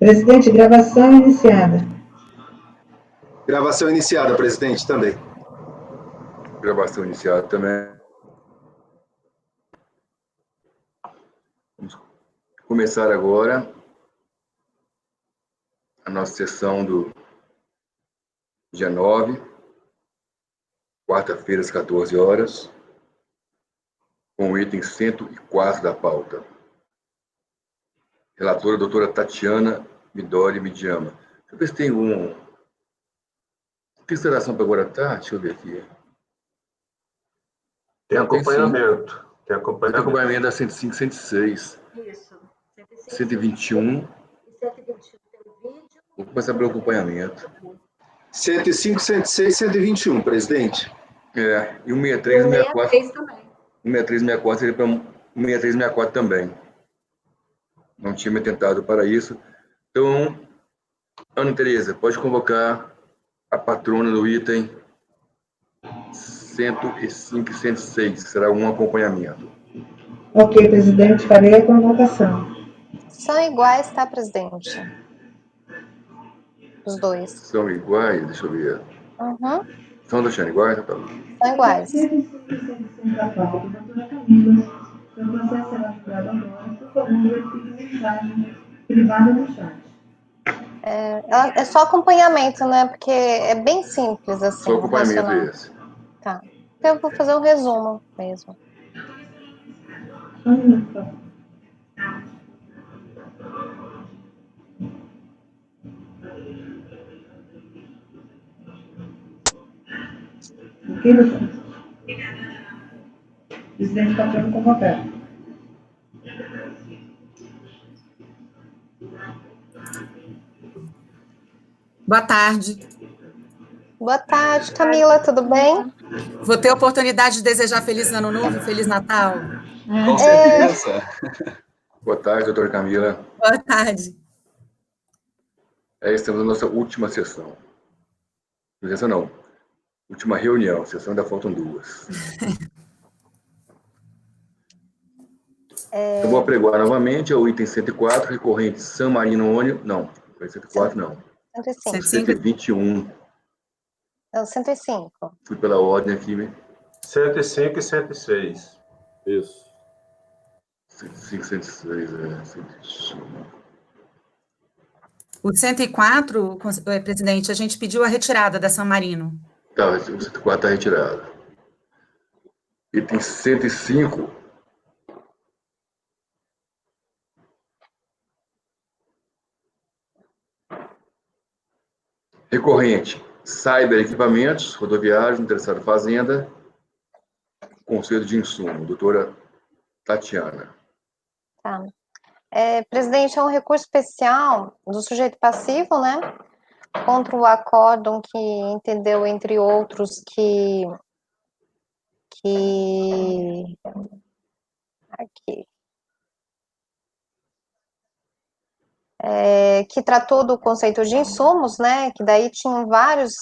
Presidente, gravação iniciada. Gravação iniciada, presidente, também. Gravação iniciada também. Vamos começar agora a nossa sessão do dia 9, quarta-feira, às 14 horas, com o item 104 da pauta. Relatora, doutora Tatiana Midori Midiama. Deixa eu ver se tem Tem instalação para agora à tarde? Deixa eu ver aqui. Tem acompanhamento. Tem acompanhamento da 105, 106. Isso. 121. E 121 tem o vídeo. Vou começar pelo acompanhamento. 105, 106, 121, presidente. E o 63 e o 64. 63 também. O 63 e 64 seria para o 63 e 64 também. Não tinha me atentado para isso. Então, Ana Tereza, pode convocar a patrona do item 105 e 106, que será um acompanhamento. Ok, presidente, farei a convocação. São iguais, tá, presidente? Os dois. São iguais? Deixa eu ver. Uhum. Estão deixando iguais? Tá bom. São iguais. 105 da pauta, doutora Camila. Seu processo será julgado agora. Por favor, verifique a mensagem privada no chat. É só acompanhamento, né? Porque é bem simples, assim. Só acompanhamento esse. Tá. Então, eu vou fazer um resumo mesmo. Só um minuto, por favor. Ok, doutor? Presidente patrono convocado. Boa tarde. Boa tarde, Camila, tudo bem? Vou ter a oportunidade de desejar Feliz Ano Novo, Feliz Natal. Com certeza. Boa tarde, doutora Camila. Boa tarde. Estamos na nossa última sessão. Sessão não. Última reunião. Sessão ainda faltam duas. Eu vou apregoar novamente o item 104, recorrente San Marino Ônibus. Não, foi 104 não. 105. 121. Não, 105. Fui pela ordem aqui. 105 e 106. Isso. 105, 106, 105. O 104, presidente, a gente pediu a retirada da San Marino. Tá, o 104 está retirado. Item 105. Recorrente, Cyber Equipamentos, Rodoviários, Interessado Fazenda, Conselho de Insumo, doutora Tatiana. Tá. Presidente, é um recurso especial do sujeito passivo, né? Contra o acórdão que entendeu, entre outros, que tratou do conceito de insumos, né, que daí tinham vários,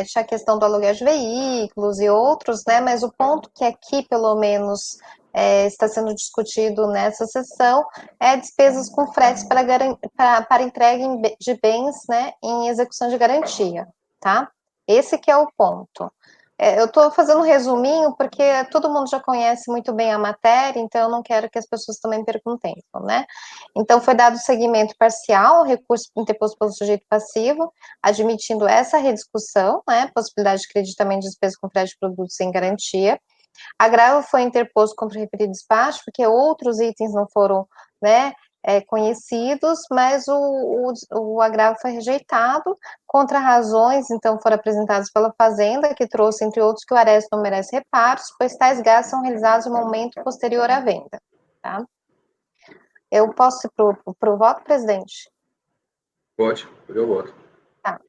tinha a questão do aluguel de veículos e outros, né, mas o ponto que aqui, pelo menos, está sendo discutido nessa sessão é despesas com fretes para entrega de bens, né, em execução de garantia, tá? Esse que é o ponto. Eu estou fazendo um resuminho, porque todo mundo já conhece muito bem a matéria, então eu não quero que as pessoas também percam tempo, né? Então, foi dado seguimento parcial ao recurso interposto pelo sujeito passivo, admitindo essa rediscussão, né, possibilidade de creditamento de despesas com crédito de produtos sem garantia. Agravo foi interposto contra o referido despacho, porque outros itens não foram, né, conhecidos, mas o agravo foi rejeitado, contra razões, então, foram apresentadas pela Fazenda, que trouxe, entre outros, que o Ares não merece reparos, pois tais gastos são realizados no momento posterior à venda, tá? Eu posso ir para o voto, presidente? Pode, eu voto. Tá.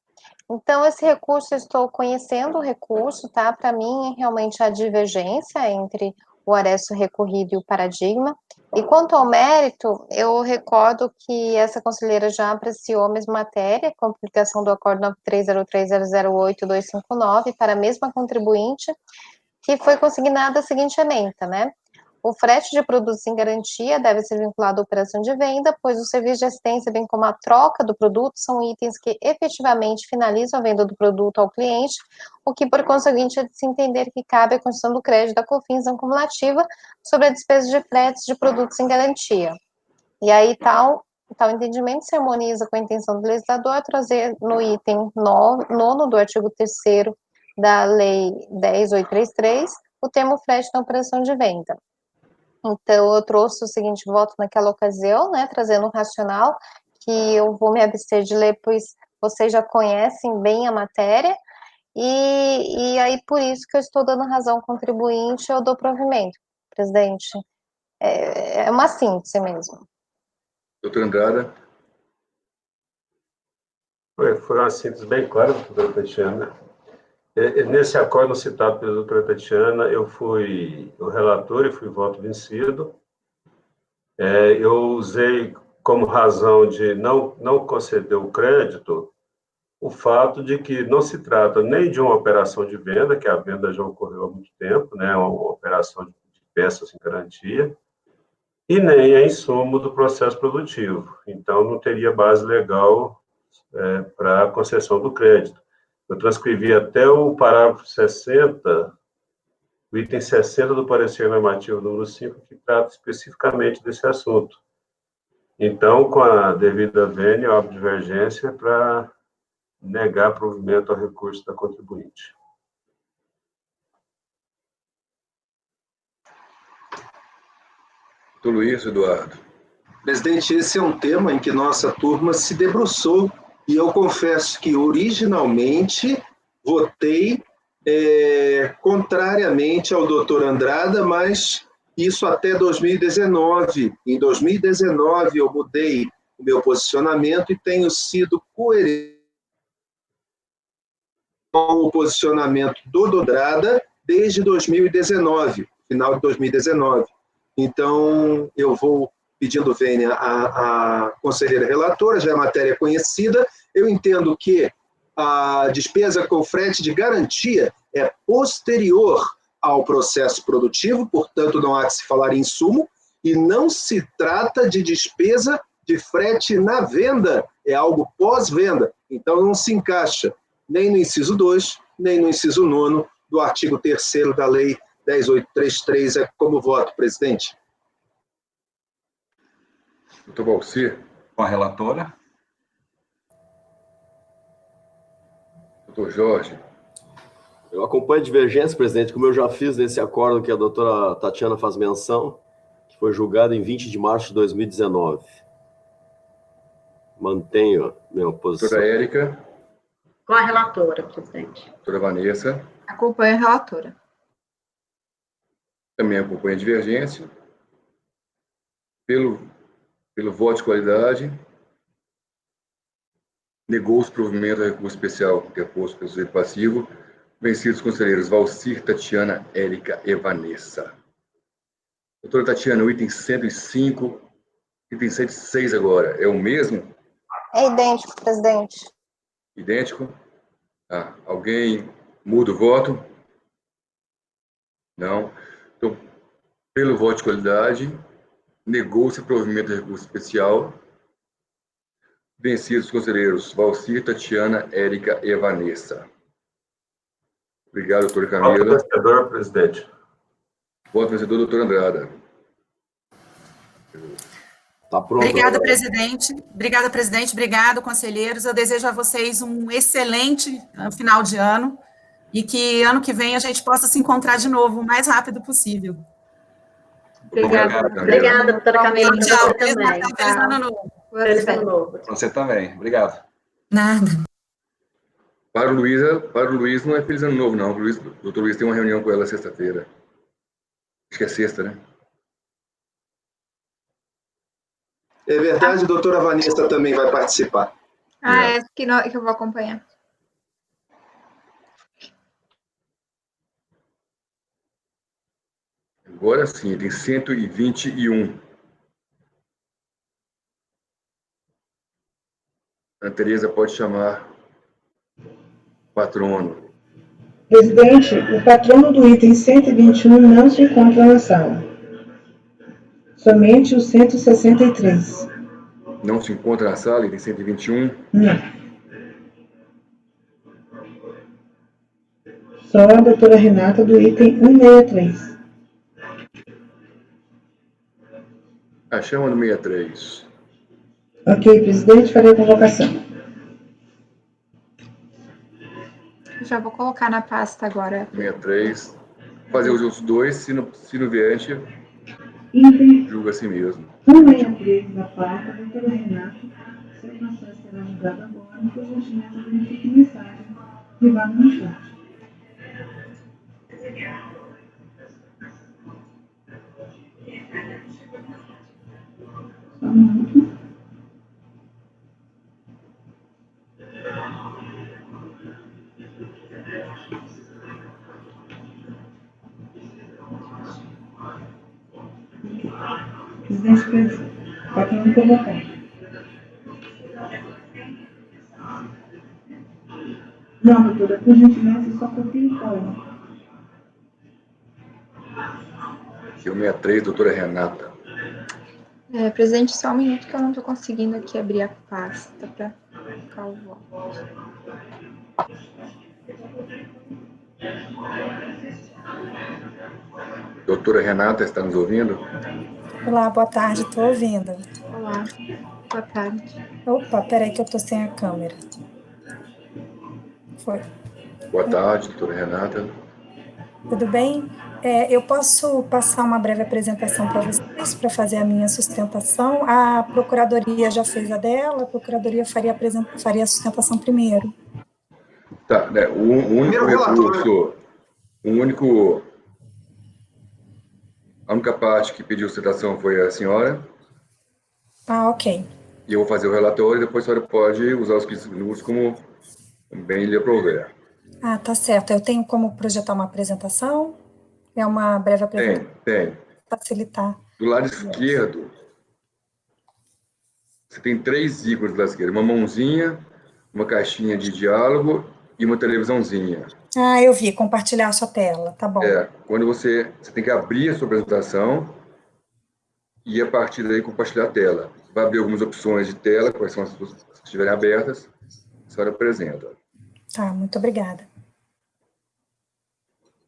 Então, esse recurso, eu estou conhecendo o recurso, tá? Para mim, realmente, a divergência entre o aresto recorrido e o paradigma. E quanto ao mérito, eu recordo que essa conselheira já apreciou a mesma matéria, com publicação do acordo 9303008259 para a mesma contribuinte, que foi consignada a seguinte ementa, né? O frete de produtos em garantia deve ser vinculado à operação de venda, pois o serviço de assistência, bem como a troca do produto, são itens que efetivamente finalizam a venda do produto ao cliente, o que, por conseguinte, é de se entender que cabe a concessão do crédito da COFINS não cumulativa sobre a despesa de fretes de produtos em garantia. E aí, tal entendimento se harmoniza com a intenção do legislador a trazer no item 9º do artigo 3º da Lei 10.833 o termo frete na operação de venda. Então, eu trouxe o seguinte voto naquela ocasião, né, trazendo um racional, que eu vou me abster de ler, pois vocês já conhecem bem a matéria, e aí por isso que eu estou dando razão ao contribuinte, eu dou provimento, presidente. É uma síntese mesmo. Doutor Andrada. Foi uma síntese bem clara, doutora Tatiana. Nesse acordo citado pela doutora Tatiana, eu fui o relator e fui voto vencido. Eu usei como razão de não conceder o crédito o fato de que não se trata nem de uma operação de venda, que a venda já ocorreu há muito tempo, né, uma operação de peças em garantia, e nem é insumo do processo produtivo. Então, não teria base legal para a concessão do crédito. Eu transcrevi até o parágrafo 60, o item 60 do parecer normativo número 5, que trata especificamente desse assunto. Então, com a devida vênia, eu abro divergência para negar provimento ao recurso da contribuinte. Doutor Luiz Eduardo. Presidente, esse é um tema em que nossa turma se debruçou e eu confesso que originalmente votei contrariamente ao doutor Andrada, mas isso até 2019. Em 2019 eu mudei o meu posicionamento e tenho sido coerente com o posicionamento do Andrada desde 2019, final de 2019. Então, eu vou pedindo vênia à conselheira relatora, já é matéria conhecida. Eu entendo que a despesa com frete de garantia é posterior ao processo produtivo, portanto, não há que se falar em insumo, e não se trata de despesa de frete na venda, é algo pós-venda. Então, não se encaixa nem no inciso 2, nem no inciso 9 do artigo 3º da Lei 10.833. É como voto, presidente. Doutor Valcir. Com a relatora. Doutor Jorge. Eu acompanho a divergência, presidente, como eu já fiz nesse acordo que a doutora Tatiana faz menção, que foi julgado em 20 de março de 2019. Mantenho minha posição. Doutora Érica. Com a relatora, presidente. Doutora Vanessa. Acompanho a relatora. Também acompanho a divergência. Pelo voto de qualidade, negou os provimentos a recurso especial interposto pelo sujeito passivo, vencidos os conselheiros Valcir, Tatiana, Érica e Vanessa. Doutora Tatiana, o item 105, item 106 agora, é o mesmo? É idêntico, presidente. Idêntico? Alguém muda o voto? Não. Então, pelo voto de qualidade, negou-se o provimento de recurso especial, vencidos os conselheiros Valcir, Tatiana, Érica e Vanessa. Obrigado, doutora Camila. Voto vencedor, presidente. Voto vencedor, doutor Andrada. Tá pronto. Obrigada, presidente. Obrigada, presidente. Obrigado, conselheiros. Eu desejo a vocês um excelente final de ano e que ano que vem a gente possa se encontrar de novo o mais rápido possível. Obrigada, doutora Camila. Tchau. Você também. Feliz ano novo. Feliz ano novo. Você também. Obrigado. Nada. Para o Luiz não é feliz ano novo, não. O doutor Luiz tem uma reunião com ela sexta-feira. Acho que é sexta, né? É verdade, a doutora Vanessa também vai participar. Essa que eu vou acompanhar. Agora sim, tem 121. A Tereza pode chamar o patrono. Presidente, o patrono do item 121 não se encontra na sala. Somente o 163. Não se encontra na sala, item 121. Não. Só a doutora Renata do item 163. A chama do 63. Ok, presidente, farei a convocação. Já vou colocar na pasta agora. 63. Fazer os outros dois, se não vier, a gente Item julga a si mesmo. 163 da pasta, doutora Renata. Seu processo será julgado agora, por gentileza, verifique mensagem privada no chat. Só um minuto. Presidente, pode me convocar. Não, doutora, por gentileza, só copie e cola. Aqui o 63, doutora Renata. Presidente, só um minuto que eu não estou conseguindo aqui abrir a pasta para colocar o voto. Doutora Renata, está nos ouvindo? Olá, boa tarde, estou ouvindo. Olá, boa tarde. Opa, peraí que eu estou sem a câmera. Foi. Boa tarde, doutora Renata. Tudo bem? Eu posso passar uma breve apresentação para vocês, para fazer a minha sustentação. A Procuradoria já fez a dela, a Procuradoria faria a sustentação primeiro. Tá, né, o único recurso, a única parte que pediu sustentação foi a senhora. Ah, ok. E eu vou fazer o relatório e depois a senhora pode usar os 15 minutos como bem lhe aprouver. Ah, tá certo. Eu tenho como projetar uma apresentação? É uma breve apresentação? Tem. Facilitar. Do lado esquerdo, você tem 3 ícones do lado esquerdo. Uma mãozinha, uma caixinha de diálogo e uma televisãozinha. Ah, eu vi. Compartilhar a sua tela. Tá bom. Quando você tem que abrir a sua apresentação e, a partir daí, compartilhar a tela. Vai abrir algumas opções de tela, quais são as que estiverem abertas, a senhora apresenta. Tá, muito obrigada.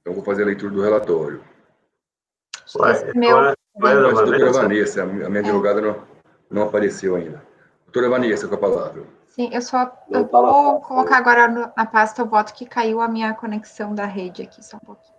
Então, vou fazer a leitura do relatório. Mas, doutora Vanessa, a minha advogada não apareceu ainda. Doutora Vanessa, com a palavra. Sim, eu vou colocar agora na pasta o voto que caiu a minha conexão da rede aqui, só um pouquinho.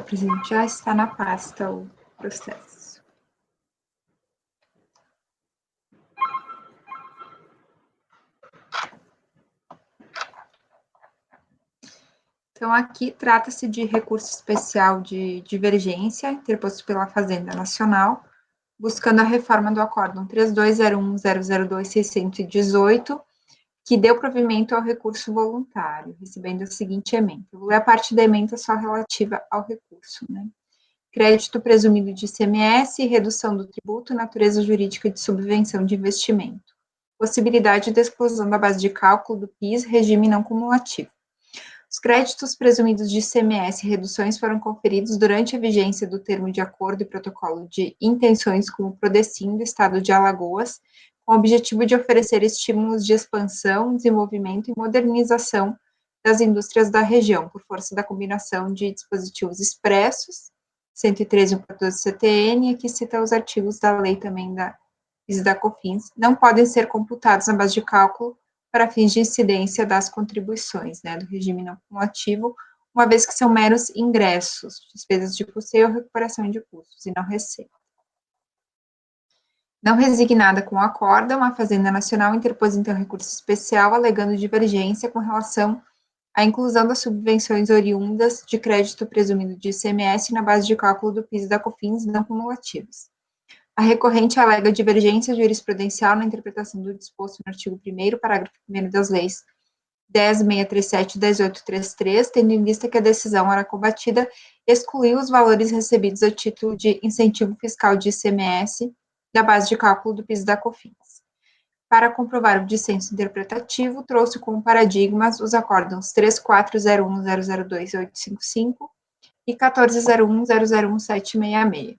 Presidente, já está na pasta o processo. Então, aqui trata-se de recurso especial de divergência interposto pela Fazenda Nacional, buscando a reforma do Acórdão 3201.002.618, que deu provimento ao recurso voluntário, recebendo a seguinte ementa. Eu vou ler a parte da ementa só relativa ao recurso, né? Crédito presumido de ICMS, redução do tributo, natureza jurídica de subvenção de investimento. Possibilidade de exclusão da base de cálculo do PIS, regime não cumulativo. Os créditos presumidos de ICMS e reduções foram conferidos durante a vigência do termo de acordo e protocolo de intenções com o Prodecim do Estado de Alagoas, com o objetivo de oferecer estímulos de expansão, desenvolvimento e modernização das indústrias da região, por força da combinação de dispositivos expressos, 113 e 114 CTN, e aqui cita os artigos da lei também PIS e da COFINS, não podem ser computados na base de cálculo para fins de incidência das contribuições, né, do regime não cumulativo, uma vez que são meros ingressos, despesas de custeio ou recuperação de custos, e não receita. Não resignada com o acórdão, a Fazenda Nacional interpôs então recurso especial alegando divergência com relação à inclusão das subvenções oriundas de crédito presumido de ICMS na base de cálculo do PIS e da COFINS não cumulativos. A recorrente alega divergência jurisprudencial na interpretação do disposto no artigo 1º, parágrafo 1º das leis 10.637 e 10.833, tendo em vista que a decisão ora combatida excluiu os valores recebidos a título de incentivo fiscal de ICMS da base de cálculo do PIS e da COFINS. Para comprovar o dissenso interpretativo, trouxe como paradigmas os acórdãos 3401.002.855 e 1401.001.766.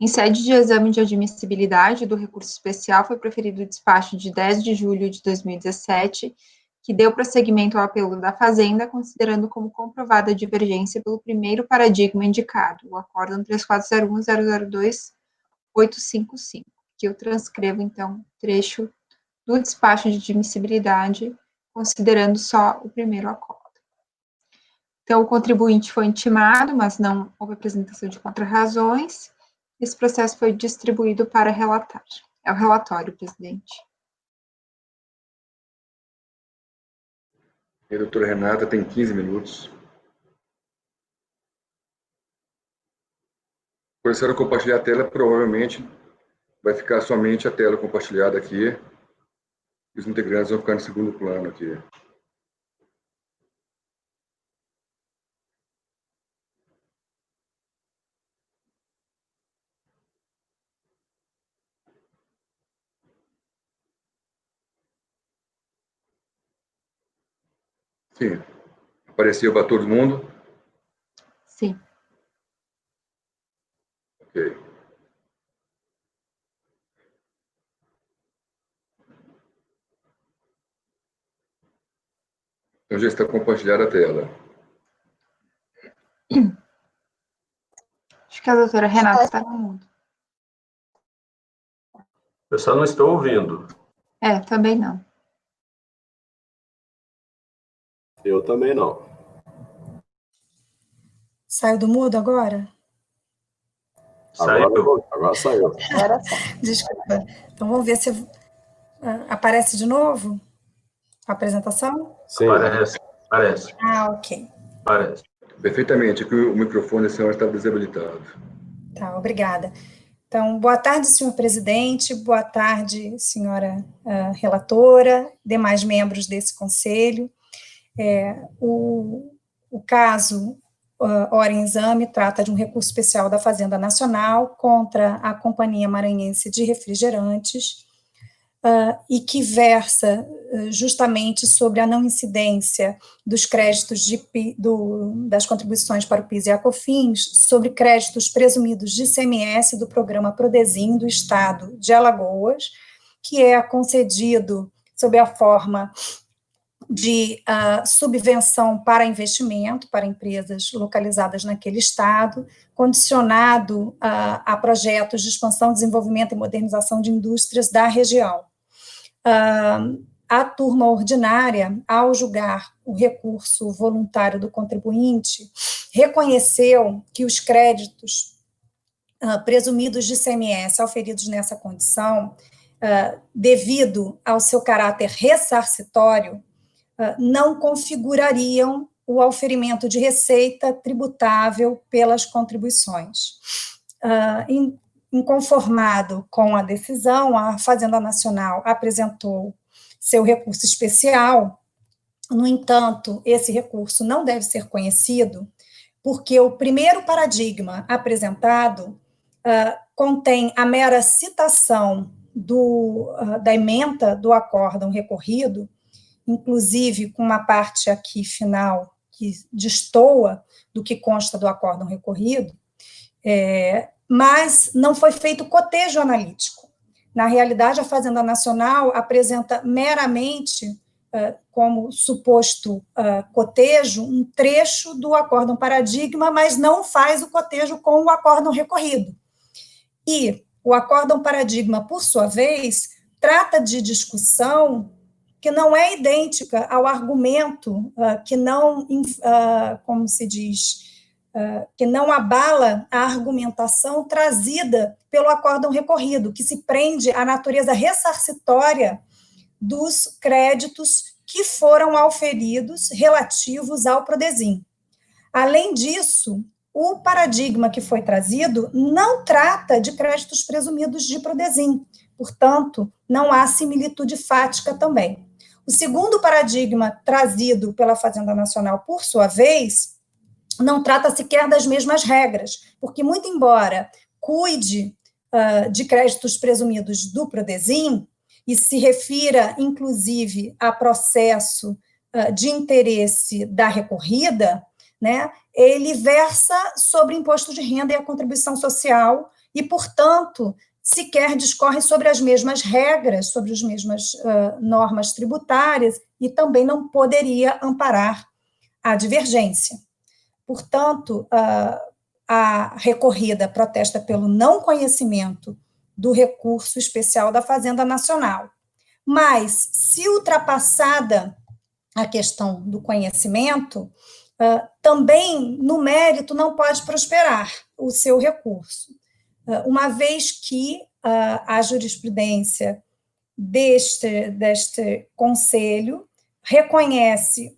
Em sede de exame de admissibilidade do recurso especial, foi proferido o despacho de 10 de julho de 2017, que deu prosseguimento ao apelo da Fazenda, considerando como comprovada a divergência pelo primeiro paradigma indicado, o acórdão 3401.002.855, que eu transcrevo, então, trecho do despacho de admissibilidade, considerando só o primeiro acórdão. Então, o contribuinte foi intimado, mas não houve apresentação de contrarrazões. Esse processo foi distribuído para relatar. É o relatório, presidente. A doutora Renata tem 15 minutos. Quando a senhora compartilhar a tela, provavelmente vai ficar somente a tela compartilhada aqui. E os integrantes vão ficar no segundo plano aqui. Sim. Apareceu para todo mundo? Sim. Ok. Então já está compartilhada a tela. Acho que a doutora Renata está no mundo. Eu só não estou ouvindo. Também não. Eu também não. Saiu do mudo agora? Saiu. Agora saiu. Desculpa. Então, vamos ver se aparece de novo a apresentação? Sim. Parece. Ok. Parece. Perfeitamente. Aqui o microfone da senhora está desabilitado. Tá, obrigada. Então, boa tarde, senhor presidente, boa tarde, senhora relatora, demais membros desse conselho. O caso ora em exame trata de um recurso especial da Fazenda Nacional contra a Companhia Maranhense de Refrigerantes, e que versa justamente sobre a não incidência dos créditos das contribuições para o PIS e a COFINS sobre créditos presumidos de ICMS do programa Prodesim do Estado de Alagoas, que é concedido sob a forma de subvenção para investimento para empresas localizadas naquele estado, condicionado a projetos de expansão, desenvolvimento e modernização de indústrias da região. A turma ordinária, ao julgar o recurso voluntário do contribuinte, reconheceu que os créditos presumidos de ICMS auferidos nessa condição, devido ao seu caráter ressarcitório, não configurariam o auferimento de receita tributável pelas contribuições. Inconformado com a decisão, a Fazenda Nacional apresentou seu recurso especial. No entanto, esse recurso não deve ser conhecido, porque o primeiro paradigma apresentado contém a mera citação da ementa do acórdão recorrido, inclusive com uma parte aqui final que destoa do que consta do acórdão recorrido, mas não foi feito cotejo analítico. Na realidade, a Fazenda Nacional apresenta meramente, como suposto cotejo, um trecho do acórdão paradigma, mas não faz o cotejo com o acórdão recorrido. E O acórdão paradigma, por sua vez, trata de discussão que não é idêntica ao argumento que não, como se diz, que não abala a argumentação trazida pelo acórdão recorrido, que se prende à natureza ressarcitória dos créditos que foram auferidos relativos ao Prodesim. Além disso, o paradigma que foi trazido não trata de créditos presumidos de Prodesim, portanto, não há similitude fática também. O segundo paradigma trazido pela Fazenda Nacional, por sua vez, não trata sequer das mesmas regras, porque, muito embora cuide de créditos presumidos do Prodesim, e se refira, inclusive, a processo de interesse da recorrida, né, ele versa sobre imposto de renda e a contribuição social e, portanto, sequer discorre sobre as mesmas regras, sobre as mesmas normas tributárias e também não poderia amparar a divergência. Portanto, a recorrida protesta pelo não conhecimento do recurso especial da Fazenda Nacional. Mas, se ultrapassada a questão do conhecimento, também, no mérito, não pode prosperar o seu recurso, uma vez que a jurisprudência deste conselho reconhece,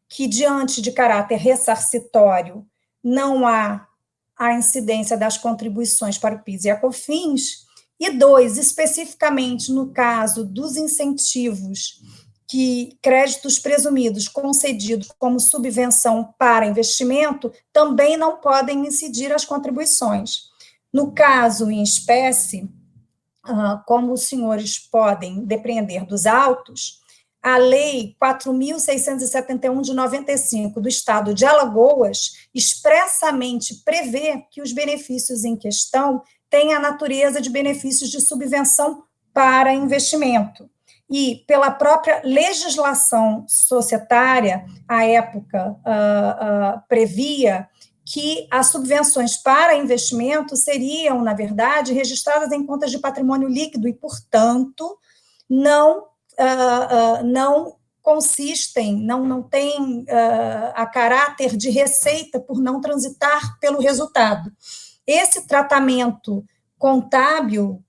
que diante de caráter ressarcitório não há a incidência das contribuições para o PIS e a COFINS, e 2, especificamente no caso dos incentivos que créditos presumidos concedidos como subvenção para investimento também não podem incidir as contribuições. No caso em espécie, como os senhores podem depreender dos autos, a Lei 4.671 de 95 do Estado de Alagoas expressamente prevê que os benefícios em questão têm a natureza de benefícios de subvenção para investimento. E, pela própria legislação societária, à época, previa que as subvenções para investimento seriam, na verdade, registradas em contas de patrimônio líquido e, portanto, não consistem, não têm a caráter de receita por não transitar pelo resultado. Esse tratamento contábil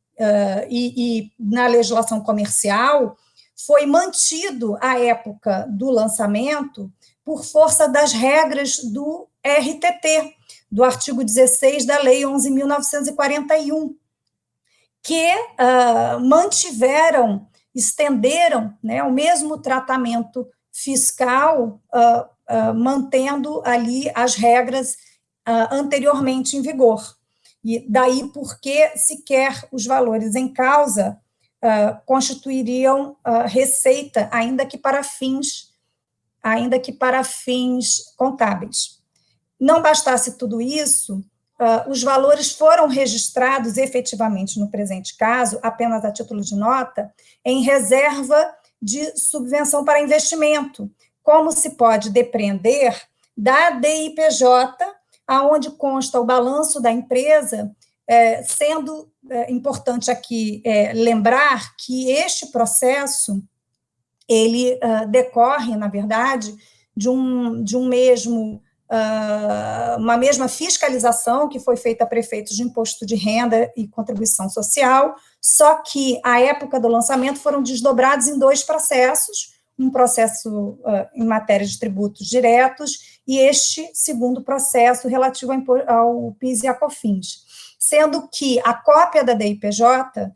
e na legislação comercial foi mantido à época do lançamento por força das regras do RTT, do artigo 16 da Lei 11.941, que estenderam, né, o mesmo tratamento fiscal, mantendo ali as regras anteriormente em vigor. E daí porque sequer os valores em causa constituiriam receita, ainda que para fins contábeis. Não bastasse tudo isso, os valores foram registrados efetivamente no presente caso, apenas a título de nota, em reserva de subvenção para investimento, como se pode depreender da DIPJ, aonde consta o balanço da empresa, sendo importante aqui lembrar que este processo, ele decorre, na verdade, de uma mesma fiscalização que foi feita a prefeitos de imposto de renda e contribuição social, só que, à época do lançamento, foram desdobrados em 2 processos, um processo em matéria de tributos diretos e este segundo processo relativo ao PIS e a COFINS, sendo que a cópia da DIPJ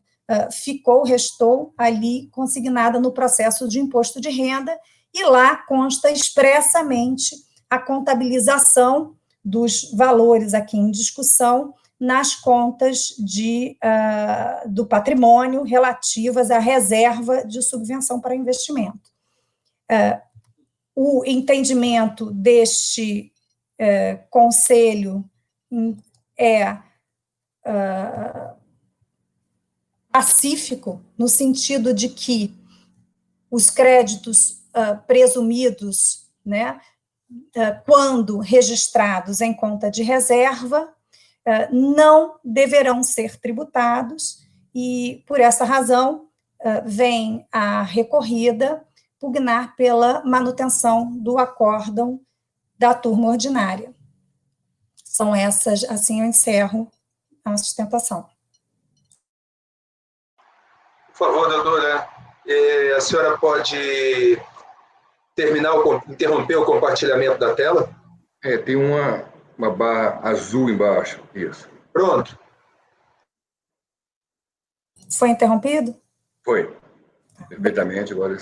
restou ali consignada no processo de imposto de renda e lá consta expressamente a contabilização dos valores aqui em discussão nas contas do patrimônio relativas à reserva de subvenção para investimento. O entendimento deste conselho é pacífico, no sentido de que os créditos presumidos, né, quando registrados em conta de reserva, não deverão ser tributados, e, por essa razão, vem a recorrida pugnar pela manutenção do acórdão da turma ordinária. São essas, assim eu encerro a sustentação. Por favor, doutora, a senhora pode interromper o compartilhamento da tela? Tem uma barra azul embaixo, isso. Pronto. Foi interrompido? Foi. Perfeitamente, agora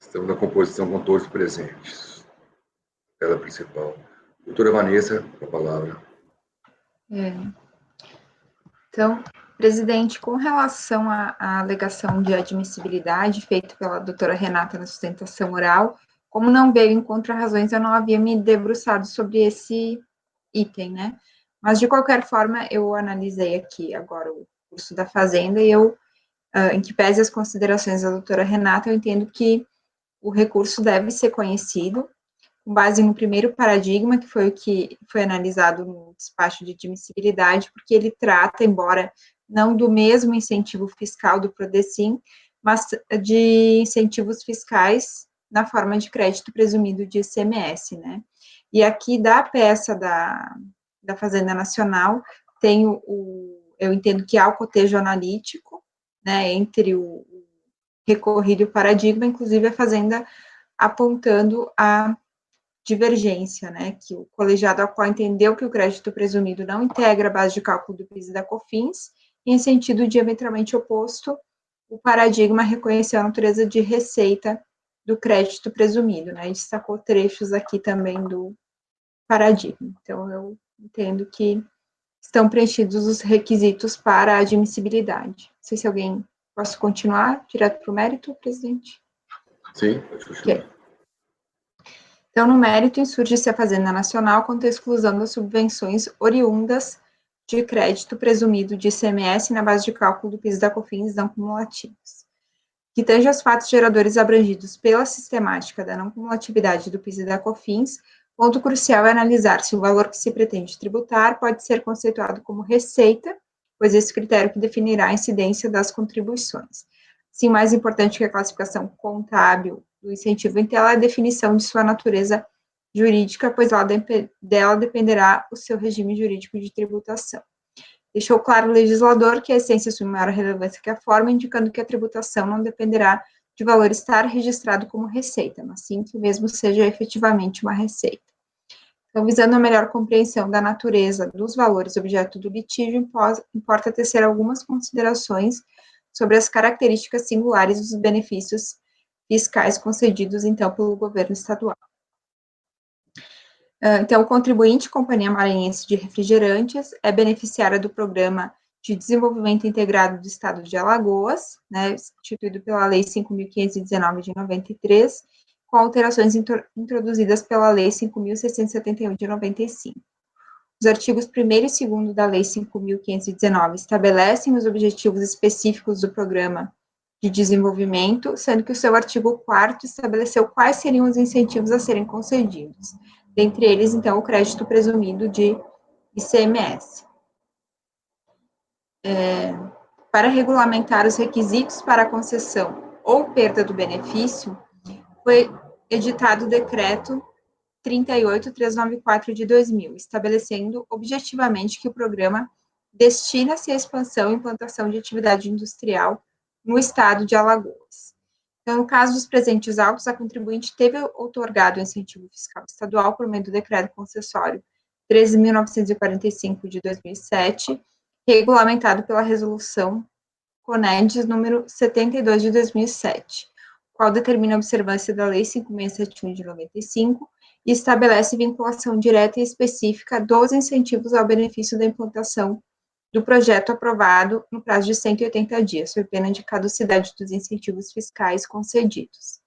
estamos na composição com todos presentes. Tela principal. Doutora Vanessa, com a palavra. Então, presidente, com relação à alegação de admissibilidade feita pela doutora Renata na sustentação oral, como não veio em contra-razões, eu não havia me debruçado sobre esse item, né? Mas, de qualquer forma, eu analisei aqui agora o curso da Fazenda e em que pese as considerações da doutora Renata, eu entendo que o recurso deve ser conhecido, com base no primeiro paradigma, que foi o que foi analisado no despacho de admissibilidade, porque ele trata, embora não do mesmo incentivo fiscal do Prodecim, mas de incentivos fiscais na forma de crédito presumido de ICMS, né? E aqui, da peça da Fazenda Nacional, tem eu entendo que há o cotejo analítico, né, entre o recorrido e o paradigma, inclusive a Fazenda apontando a divergência, né, que o colegiado ao qual entendeu que o crédito presumido não integra a base de cálculo do PIS e da COFINS, e em sentido diametralmente oposto, o paradigma reconheceu a natureza de receita do crédito presumido, né, e destacou trechos aqui também do paradigma. Então, eu entendo que estão preenchidos os requisitos para a admissibilidade. Não sei se alguém posso continuar direto para o mérito, presidente? Sim, pode continuar. Okay. Então, no mérito, insurge-se a Fazenda Nacional contra a exclusão das subvenções oriundas de crédito presumido de ICMS na base de cálculo do PIS e da COFINS não cumulativos. Que tange aos fatos geradores abrangidos pela sistemática da não cumulatividade do PIS e da COFINS, ponto crucial é analisar se o valor que se pretende tributar pode ser conceituado como receita, pois esse critério que definirá a incidência das contribuições. Sim, mais importante que a classificação contábil do incentivo em tela é a definição de sua natureza jurídica, pois dela dependerá o seu regime jurídico de tributação. Deixou claro o legislador que a essência assume maior relevância que a forma, indicando que a tributação não dependerá de valor estar registrado como receita, mas sim que o mesmo seja efetivamente uma receita. Então, visando a melhor compreensão da natureza dos valores objeto do litígio, importa tecer algumas considerações sobre as características singulares dos benefícios fiscais concedidos, então, pelo governo estadual. Então, o contribuinte Companhia Maranhense de Refrigerantes é beneficiária do Programa de Desenvolvimento Integrado do Estado de Alagoas, né, instituído pela Lei 5.519 de 93, com alterações introduzidas pela Lei 5.671 de 95. Os artigos 1º e 2º da Lei 5.519 estabelecem os objetivos específicos do Programa de Desenvolvimento, sendo que o seu artigo 4º estabeleceu quais seriam os incentivos a serem concedidos. Dentre eles, então, o crédito presumido de ICMS. Para regulamentar os requisitos para a concessão ou perda do benefício, foi editado o Decreto 38.394 de 2000, estabelecendo objetivamente que o programa destina-se à expansão e implantação de atividade industrial no estado de Alagoas. Então, no caso dos presentes autos, a contribuinte teve outorgado o incentivo fiscal estadual por meio do decreto concessório 13.945 de 2007, regulamentado pela resolução CONEDES número 72 de 2007, qual determina a observância da Lei 5.671 de 95 e estabelece vinculação direta e específica dos incentivos ao benefício da implantação do projeto aprovado no prazo de 180 dias, sob pena de caducidade dos incentivos fiscais concedidos.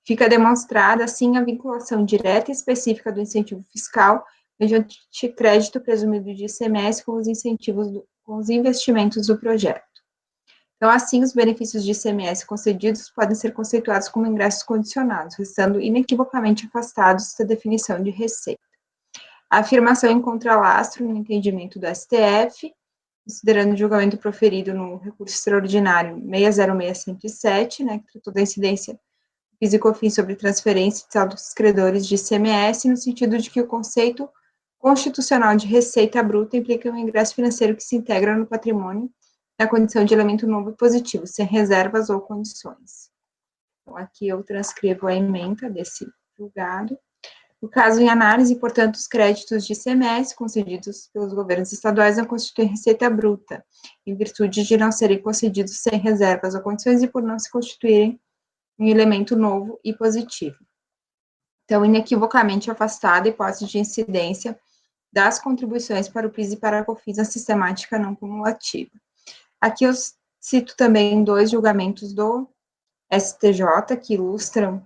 Fica demonstrada, assim, a vinculação direta e específica do incentivo fiscal mediante crédito presumido de ICMS com os incentivos, com os investimentos do projeto. Então, assim, os benefícios de ICMS concedidos podem ser conceituados como ingressos condicionados, restando inequivocamente afastados da definição de receita. A afirmação encontra lastro no entendimento do STF, considerando o julgamento proferido no recurso extraordinário 606107, né, que tratou da incidência do PIS e COFINS sobre transferência de saldos dos credores de ICMS, no sentido de que o conceito constitucional de receita bruta implica um ingresso financeiro que se integra no patrimônio na condição de elemento novo e positivo, sem reservas ou condições. Então, aqui eu transcrevo a ementa desse julgado. No caso em análise, portanto, os créditos de ICMS concedidos pelos governos estaduais não constituem receita bruta, em virtude de não serem concedidos sem reservas ou condições e por não se constituírem um elemento novo e positivo. Então, inequivocamente afastada a hipótese de incidência das contribuições para o PIS e para a COFINS na sistemática não cumulativa. Aqui eu cito também 2 julgamentos do STJ que ilustram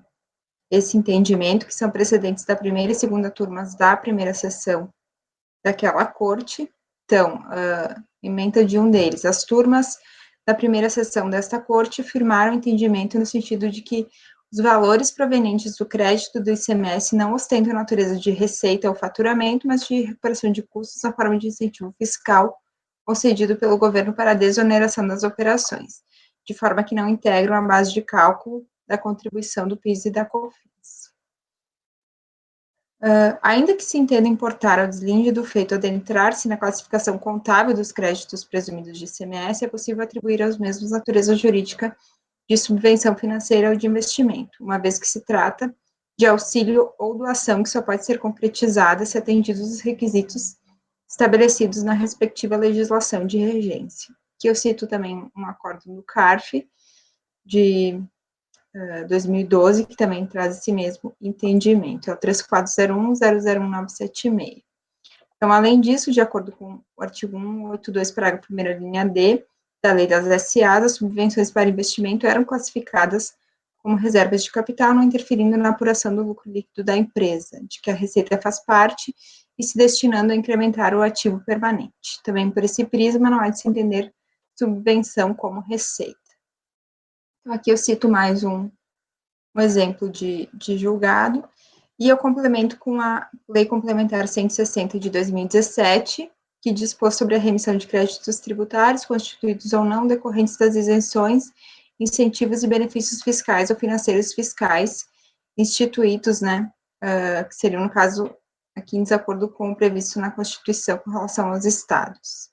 esse entendimento, que são precedentes da primeira e segunda turmas da primeira sessão daquela corte. Então, ementa de um deles. As turmas da primeira sessão desta corte firmaram o entendimento no sentido de que os valores provenientes do crédito do ICMS não ostentam a natureza de receita ou faturamento, mas de recuperação de custos na forma de incentivo fiscal concedido pelo governo para a desoneração das operações, de forma que não integram a base de cálculo da contribuição do PIS e da COFINS. Ainda que se entenda importar ao deslinde do feito adentrar-se na classificação contábil dos créditos presumidos de ICMS, é possível atribuir aos mesmos natureza jurídica de subvenção financeira ou de investimento, uma vez que se trata de auxílio ou doação que só pode ser concretizada se atendidos os requisitos estabelecidos na respectiva legislação de regência. Que eu cito também um acordo do CARF, de 2012, que também traz esse mesmo entendimento, é o 3401.001.976. Então, além disso, de acordo com o artigo 182, parágrafo 1ª, linha D, da Lei das SAs, as subvenções para investimento eram classificadas como reservas de capital, não interferindo na apuração do lucro líquido da empresa, de que a receita faz parte, e se destinando a incrementar o ativo permanente. Também por esse prisma, não há de se entender subvenção como receita. Então, aqui eu cito mais um exemplo de julgado, e eu complemento com a Lei Complementar 160 de 2017, que dispôs sobre a remissão de créditos tributários, constituídos ou não decorrentes das isenções, incentivos e benefícios fiscais ou financeiros fiscais instituídos, né, que seriam, no caso, aqui em desacordo com o previsto na Constituição com relação aos estados.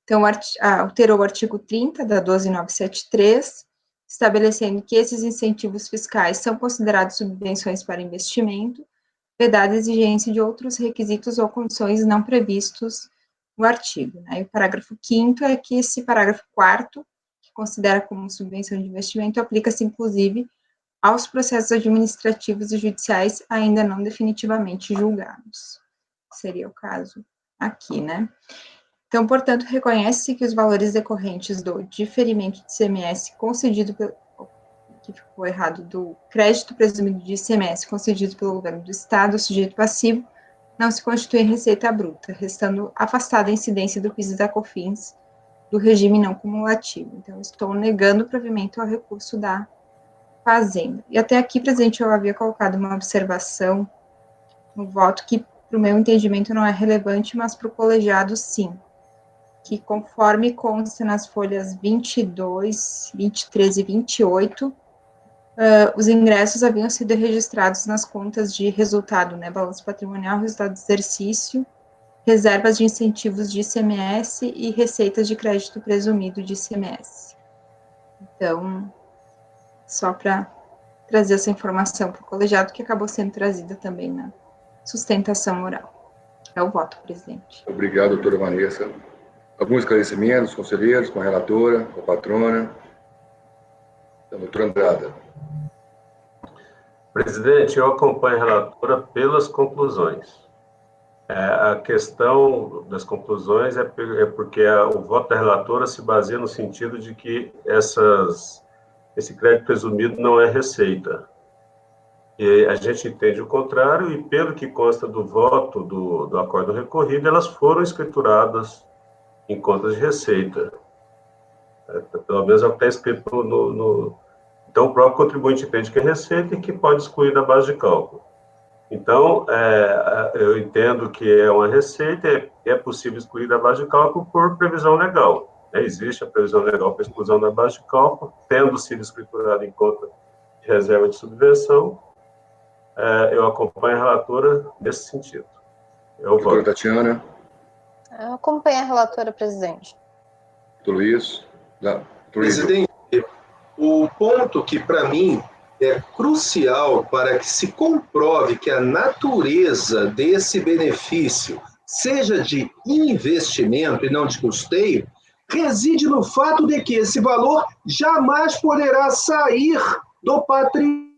Então, alterou o artigo 30 da 12973, estabelecendo que esses incentivos fiscais são considerados subvenções para investimento, vedada a exigência de outros requisitos ou condições não previstos no artigo. Né? E o parágrafo 5º é que esse parágrafo 4º, que considera como subvenção de investimento, aplica-se, inclusive, aos processos administrativos e judiciais ainda não definitivamente julgados. Seria o caso aqui, né? Então, portanto, reconhece-se que os valores decorrentes do diferimento de ICMS concedido pelo, que ficou errado, do crédito presumido de ICMS concedido pelo governo do Estado, sujeito passivo, não se constituem receita bruta, restando afastada a incidência do PIS e da COFINS do regime não cumulativo. Então, estou negando o provimento ao recurso da Fazenda. E até aqui, presidente, eu havia colocado uma observação no voto que, para o meu entendimento, não é relevante, mas para o colegiado, sim. Que conforme consta nas folhas 22, 23 e 28, os ingressos haviam sido registrados nas contas de resultado, né, balanço patrimonial, resultado de exercício, reservas de incentivos de ICMS e receitas de crédito presumido de ICMS. Então, só para trazer essa informação para o colegiado, que acabou sendo trazida também na sustentação oral. É o voto, presidente. Obrigado, doutora Vanessa. Alguns esclarecimentos, conselheiros, com a relatora, com a patrona. Então, doutora Andrada. Presidente, eu acompanho a relatora pelas conclusões. A questão das conclusões é porque o voto da relatora se baseia no sentido de que esse crédito presumido não é receita. E a gente entende o contrário, e pelo que consta do voto do acordo recorrido, elas foram escrituradas em contas de receita. Pelo menos é o que está escrito no... Então, o próprio contribuinte entende que é receita e que pode excluir da base de cálculo. Então, eu entendo que é uma receita e é possível excluir da base de cálculo por previsão legal. Existe a previsão legal para exclusão da base de cálculo, tendo sido escriturado em conta de reserva de subvenção. Eu acompanho a relatora nesse sentido. Doutora Tatiana. Eu acompanho a relatora, presidente. Doutor Luiz. Presidente, o ponto que, para mim, é crucial para que se comprove que a natureza desse benefício seja de investimento e não de custeio, reside no fato de que esse valor jamais poderá sair do patrimônio.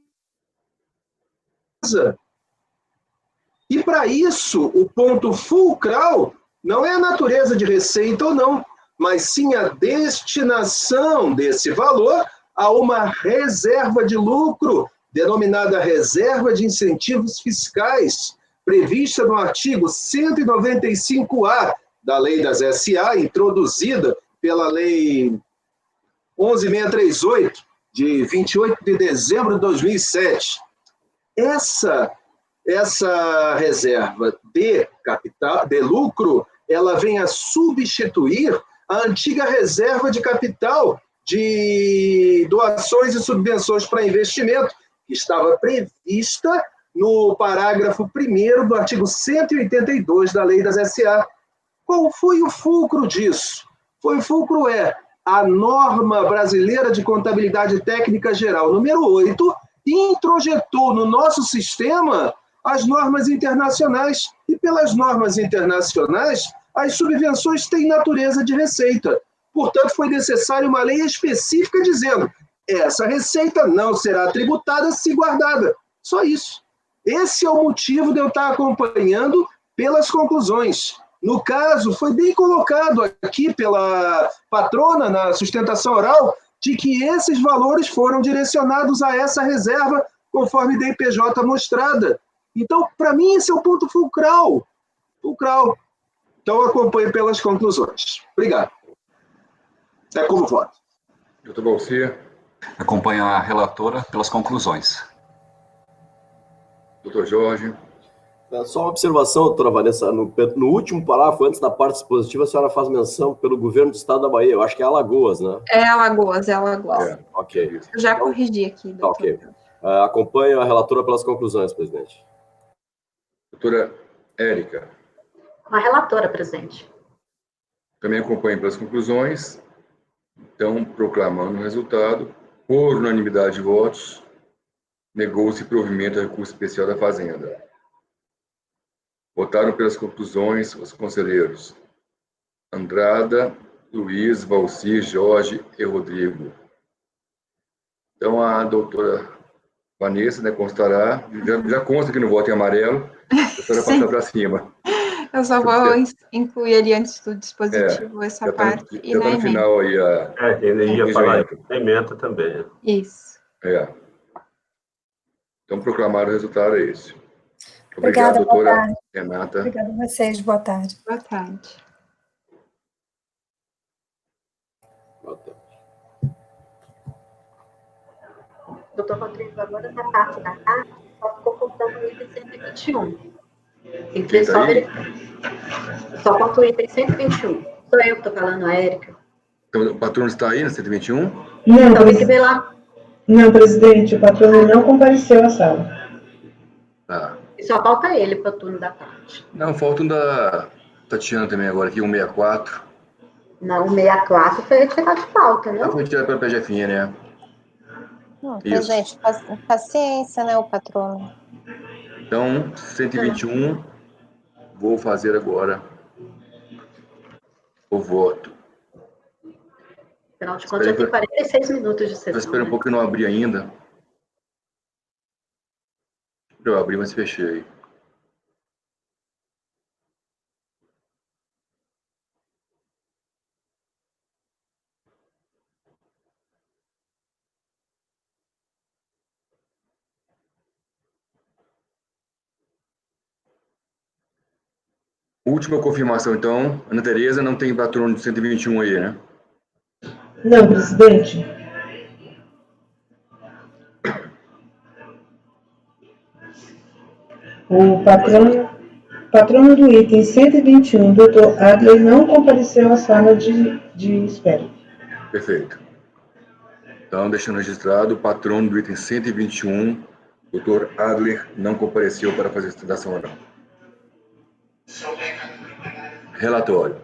E, para isso, o ponto fulcral não é a natureza de receita ou não, mas sim a destinação desse valor a uma reserva de lucro, denominada reserva de incentivos fiscais, prevista no artigo 195-A da Lei das SA, introduzida pela Lei 11.638, de 28 de dezembro de 2007. Essa reserva de capital, de lucro, ela vem a substituir a antiga reserva de capital de doações e subvenções para investimento, que estava prevista no parágrafo 1º do artigo 182 da Lei das SA. Qual foi o fulcro disso? O fulcro é a norma brasileira de contabilidade técnica geral, número 8, introjetou no nosso sistema as normas internacionais. E pelas normas internacionais, as subvenções têm natureza de receita. Portanto, foi necessária uma lei específica dizendo: essa receita não será tributada se guardada. Só isso. Esse é o motivo de eu estar acompanhando pelas conclusões. No caso, foi bem colocado aqui pela patrona na sustentação oral de que esses valores foram direcionados a essa reserva, conforme DPJ mostrada. Então, para mim, esse é o ponto fulcral. Então, eu acompanho pelas conclusões. Obrigado. É como voto. Doutor Balcer. Acompanho a relatora pelas conclusões. Doutor Jorge. Só uma observação, doutora Vanessa, no último parágrafo, antes da parte dispositiva, a senhora faz menção pelo governo do estado da Bahia, eu acho que é Alagoas, né? É Alagoas. Ok. Eu já corrigi aqui, doutor. Ok. Acompanho a relatora pelas conclusões, presidente. Doutora Érica. Com a relatora, presidente. Também acompanho pelas conclusões. Então, proclamando o resultado, por unanimidade de votos, negou-se provimento ao recurso especial da Fazenda. Votaram pelas conclusões os conselheiros Andrada, Luiz, Valcir, Jorge e Rodrigo. Então, a doutora Vanessa, né, constará, já consta que no voto em amarelo, a doutora passar para cima. Eu só vou incluir ali antes do dispositivo essa parte. Já está no final aí ele ia falar a emenda também. Isso. Então, proclamar o resultado é esse. Obrigada, doutora Renata. Obrigada a vocês, boa tarde. Boa tarde. Doutor Rodrigo, agora na parte da tarde, só ficou faltando o item 121. Só falta o item 121. Sou eu que estou falando, a Érica. Então, o patrono está aí no 121? Não, então, tem que ver lá. Não, presidente, o patrono não compareceu à sala. Tá. E só falta ele para o turno da tarde. Não, falta um da Tatiana também agora aqui, 164. Não, o 64 foi retirado de pauta, não? Foi retirado pela PGFinha, né? Não, presidente, paciência, né, o patrono. Então, 121, vou fazer agora o voto. Afinal de contas, já tem 46 minutos de sessão. Espera um pouco que eu não abri ainda. Eu abri, mas fechei. Última confirmação, então. Ana Tereza não tem patrono de 121 aí, né? Não, presidente. O patrono do item 121, Dr. Adler, não compareceu à sala de espera. Perfeito. Então, deixando registrado, o patrono do item 121, Dr. Adler, não compareceu para fazer a sustentação oral. Relatório.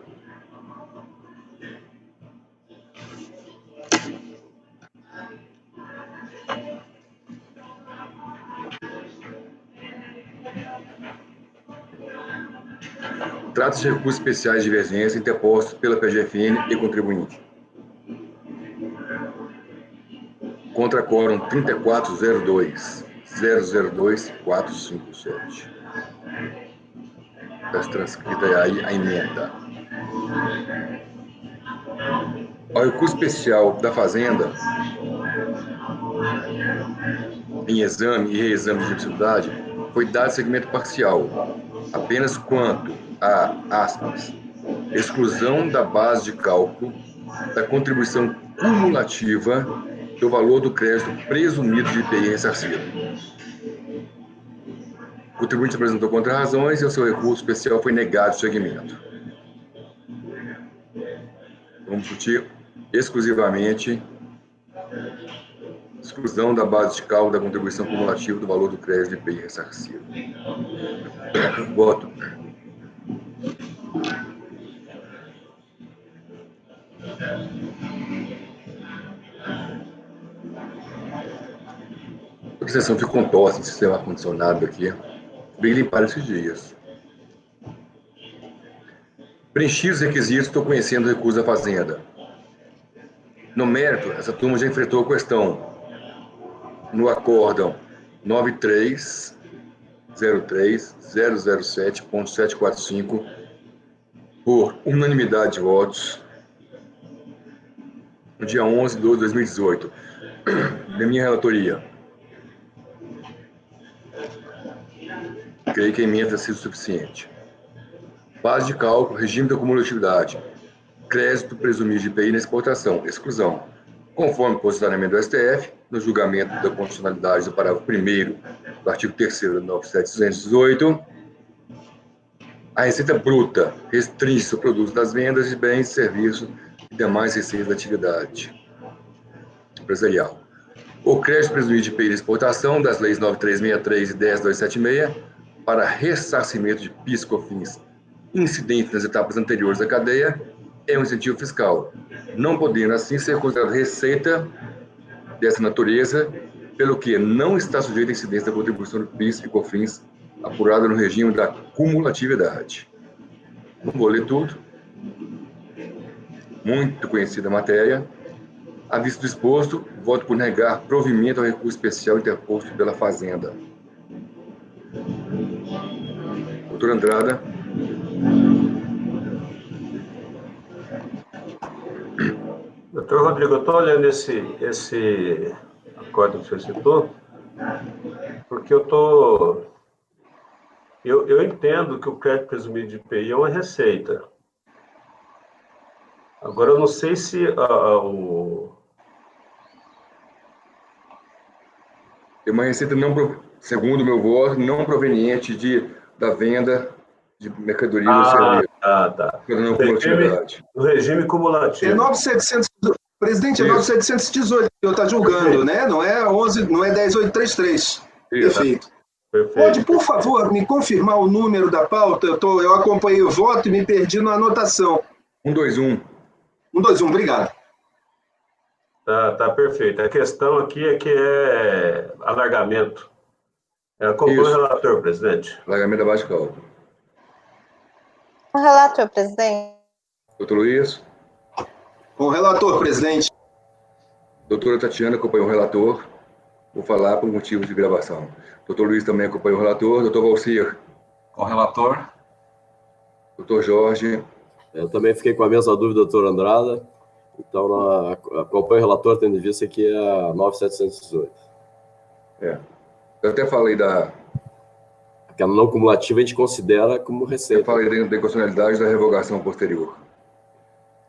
Trata-se de recursos especiais de divergência interpostos pela PGFN e contribuinte. Contra quórum 3402-002-457. Está transcrita aí a emenda. Ao recurso especial da Fazenda, em exame e reexame de admissibilidade, foi dado segmento parcial, apenas quanto a, aspas, exclusão da base de cálculo da contribuição cumulativa do valor do crédito presumido de IPI ressarcido. O contribuinte apresentou contra-razões e o seu recurso especial foi negado de segmento. Vamos discutir exclusivamente exclusão da base de cálculo da contribuição cumulativa do valor do crédito de IPI ressarcido. Voto. A sessão ficou com tosse no sistema ar-condicionado aqui. Bem limpar esses dias. Preenchidos os requisitos, estou conhecendo o recurso da Fazenda. No mérito, essa turma já enfrentou a questão no acórdão 9303.007.745 por unanimidade de votos no dia 11 de 2018, da minha relatoria. Creio que a emenda tenha sido suficiente. Base de cálculo, regime da cumulatividade, crédito presumido de IPI na exportação, exclusão. Conforme o posicionamento do STF, no julgamento da constitucionalidade do parágrafo 1º do artigo 3º da 9.718, a receita bruta restringe-se ao produto das vendas de bens, serviços e demais receitas da atividade empresarial. O crédito presumido de IPI na exportação das leis 9.363 e 10.276 para ressarcimento de PIS e COFINS incidente nas etapas anteriores da cadeia é um incentivo fiscal, não podendo assim ser considerado receita dessa natureza, pelo que não está sujeito à incidência da contribuição do PIS e COFINS apurada no regime da cumulatividade. Não vou ler tudo. Muito conhecida a matéria. À vista do exposto, voto por negar provimento ao recurso especial interposto pela Fazenda. Doutora Andrada. Doutor Rodrigo, eu estou olhando esse acordo que o senhor citou, porque eu entendo que o crédito presumido de IPI é uma receita. Agora, eu não sei se É uma receita, segundo o meu voto, não proveniente da venda de mercadoria ou serviço. Tá. No regime cumulativo. É 9.700, presidente, é 9.718 que eu estou julgando, né? Não é 11, não é 10.833. Perfeito. Pode, por favor, me confirmar o número da pauta? Eu acompanhei o voto e me perdi na anotação. 121. 121, obrigado. Tá perfeito. A questão aqui é alargamento. Acompanha o relator, presidente. Alargamento da base de cálculo. O relator, presidente. Doutor Luiz. Com o relator, presidente. Doutora Tatiana acompanhou o relator. Vou falar por motivo de gravação. Doutor Luiz também acompanhou o relator. Doutor Valcir. Com o relator. Doutor Jorge. Eu também fiquei com a mesma dúvida, doutor Andrada. Então, acompanho o relator, tendo em vista que é a 9.718. Eu até falei Aquela não cumulativa a gente considera como receita. Eu falei da inconstitucionalidade da revogação posterior.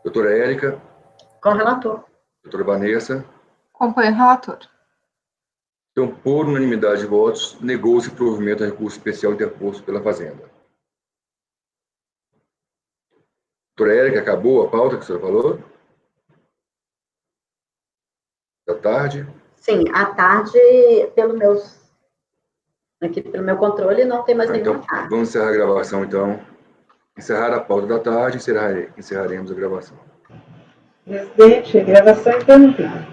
Doutora Érica. Com o relator. Doutora Vanessa. Acompanho o relator. Então, por unanimidade de votos, negou-se o provimento a recurso especial interposto pela Fazenda. Doutora Érica, acabou a pauta que a senhora falou? Da tarde? Sim, à tarde, pelo meu controle, não tem mais nenhuma Então, tarde. vamos encerrar a gravação, então. Encerrar a pauta da tarde, encerraremos a gravação. Presidente, gravação interrompida.